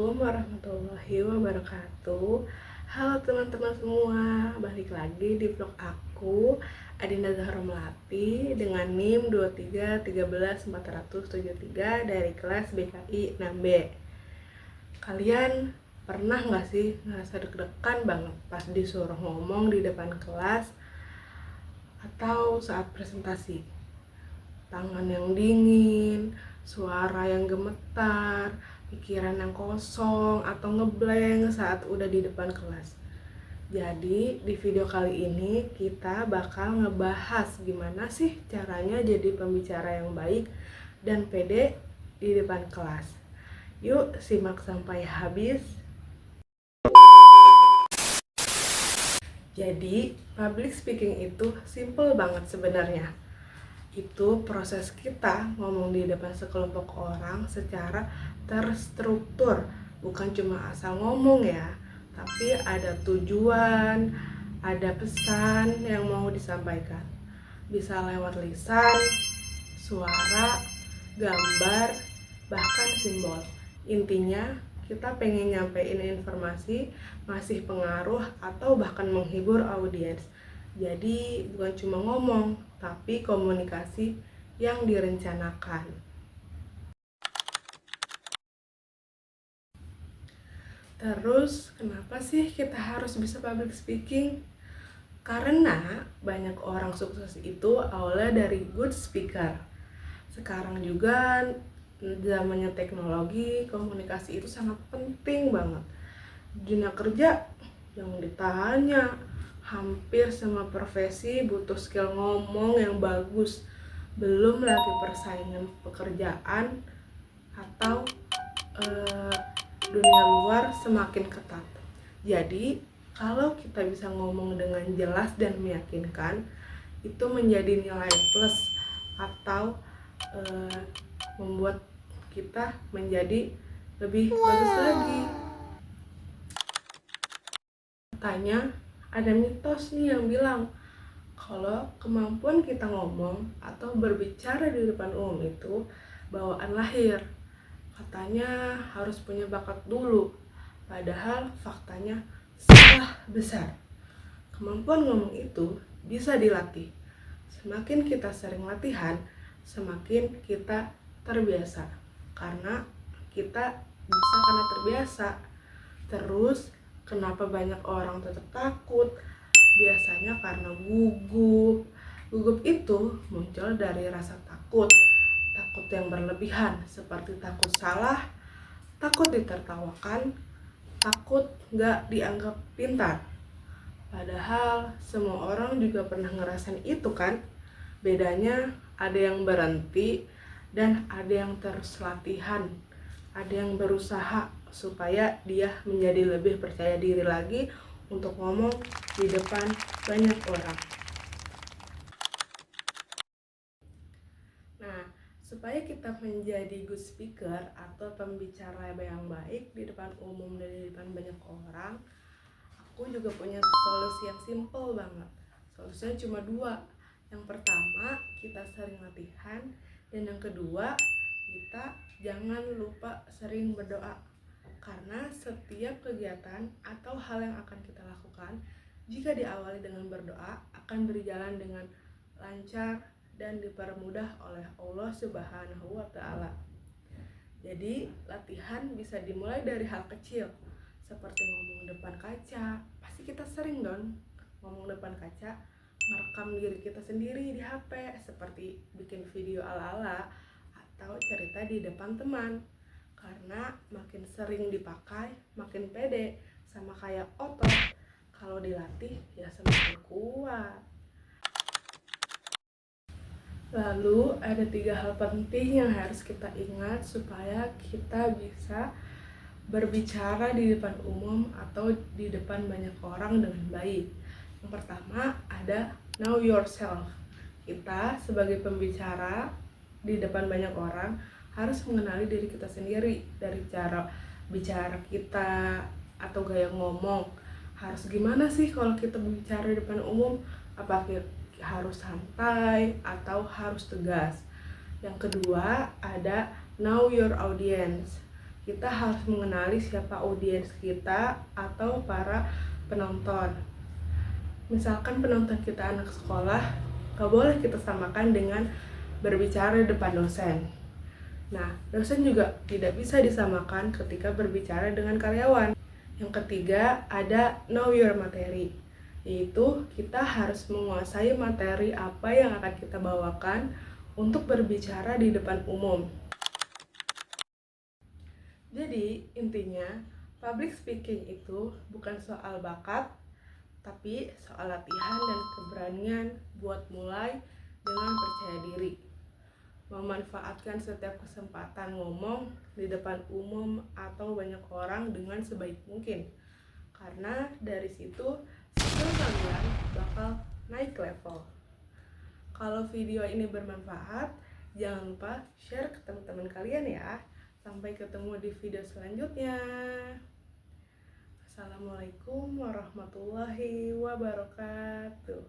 Assalamualaikum warahmatullahi wabarakatuh. Halo teman-teman semua, balik lagi di vlog aku Adinda Zahra Melati dengan NIM 2313473 dari kelas BKI 6B. Kalian pernah nggak sih ngerasa deg-degan banget pas disuruh ngomong di depan kelas atau saat presentasi? Tangan yang dingin, suara yang gemetar, pikiran yang kosong atau ngeblank saat udah di depan kelas. Jadi di video kali ini kita bakal ngebahas gimana sih caranya jadi pembicara yang baik dan pede di depan kelas. Yuk simak sampai habis. Jadi public speaking itu simple banget sebenarnya. Itu proses kita ngomong di depan sekelompok orang secara terstruktur, bukan cuma asal ngomong ya, tapi ada tujuan, ada pesan yang mau disampaikan. Bisa lewat lisan, suara, gambar, bahkan simbol. Intinya kita pengen nyampein informasi, ngasih pengaruh, atau bahkan menghibur audiens. Jadi bukan cuma ngomong, tapi komunikasi yang direncanakan. Terus kenapa sih kita harus bisa public speaking? Karena banyak orang sukses itu awalnya dari good speaker. Sekarang juga zamannya teknologi, komunikasi itu sangat penting banget. Dunia kerja yang ditanya, hampir semua profesi butuh skill ngomong yang bagus. Belum lagi persaingan pekerjaan atau dunia luar semakin ketat. Jadi kalau kita bisa ngomong dengan jelas dan meyakinkan, itu menjadi nilai plus atau membuat kita menjadi lebih bagus lagi. Katanya ada mitos nih yang bilang kalau kemampuan kita ngomong atau berbicara di depan umum itu bawaan lahir. Katanya harus punya bakat dulu. Padahal faktanya salah besar. Kemampuan ngomong itu bisa dilatih. Semakin kita sering latihan, semakin kita terbiasa. Karena kita bisa karena terbiasa. Terus kenapa banyak orang tetap takut? Biasanya karena gugup. Gugup itu muncul dari rasa takut. Takut yang berlebihan, seperti takut salah, takut ditertawakan, takut gak dianggap pintar. Padahal semua orang juga pernah ngerasain itu kan? Bedanya ada yang berhenti dan ada yang terus latihan. Ada yang berusaha supaya dia menjadi lebih percaya diri lagi untuk ngomong di depan banyak orang. Nah, supaya kita menjadi good speaker atau pembicara yang baik di depan umum dan di depan banyak orang, aku juga punya solusi yang simple banget. Solusinya cuma dua. Yang pertama, kita sering latihan, dan yang kedua, kita jangan lupa sering berdoa. Karena setiap kegiatan atau hal yang akan kita lakukan, jika diawali dengan berdoa, akan berjalan dengan lancar dan dipermudah oleh Allah Subhanahu wa Ta'ala. Jadi, latihan bisa dimulai dari hal kecil, seperti ngomong depan kaca. Pasti kita sering dong ngomong depan kaca, merekam diri kita sendiri di HP, seperti bikin video ala-ala atau cerita di depan teman. Karena makin sering dipakai, makin pede, sama kayak otot. Kalau dilatih ya semakin kuat. Lalu ada 3 hal penting yang harus kita ingat supaya kita bisa berbicara di depan umum atau di depan banyak orang dengan baik. Yang pertama ada know yourself. Kita sebagai pembicara di depan banyak orang harus mengenali diri kita sendiri, dari cara bicara kita atau gaya ngomong. Harus gimana sih kalau kita berbicara di depan umum? Apakah harus santai atau harus tegas? Yang kedua ada know your audience. kita harus mengenali siapa audiens kita atau para penonton. Misalkan penonton kita anak sekolah, gak boleh kita samakan dengan berbicara di depan dosen. Nah, dosen juga tidak bisa disamakan ketika berbicara dengan karyawan. Yang ketiga, ada know your materi, yaitu kita harus menguasai materi apa yang akan kita bawakan untuk berbicara di depan umum. Jadi, intinya, public speaking itu bukan soal bakat, tapi soal latihan dan keberanian buat mulai dengan percaya diri. Memanfaatkan setiap kesempatan ngomong di depan umum atau banyak orang dengan sebaik mungkin. Karena dari situ, skill kalian bakal naik level. Kalau video ini bermanfaat, jangan lupa share ke teman-teman kalian ya. Sampai ketemu di video selanjutnya. Assalamualaikum warahmatullahi wabarakatuh.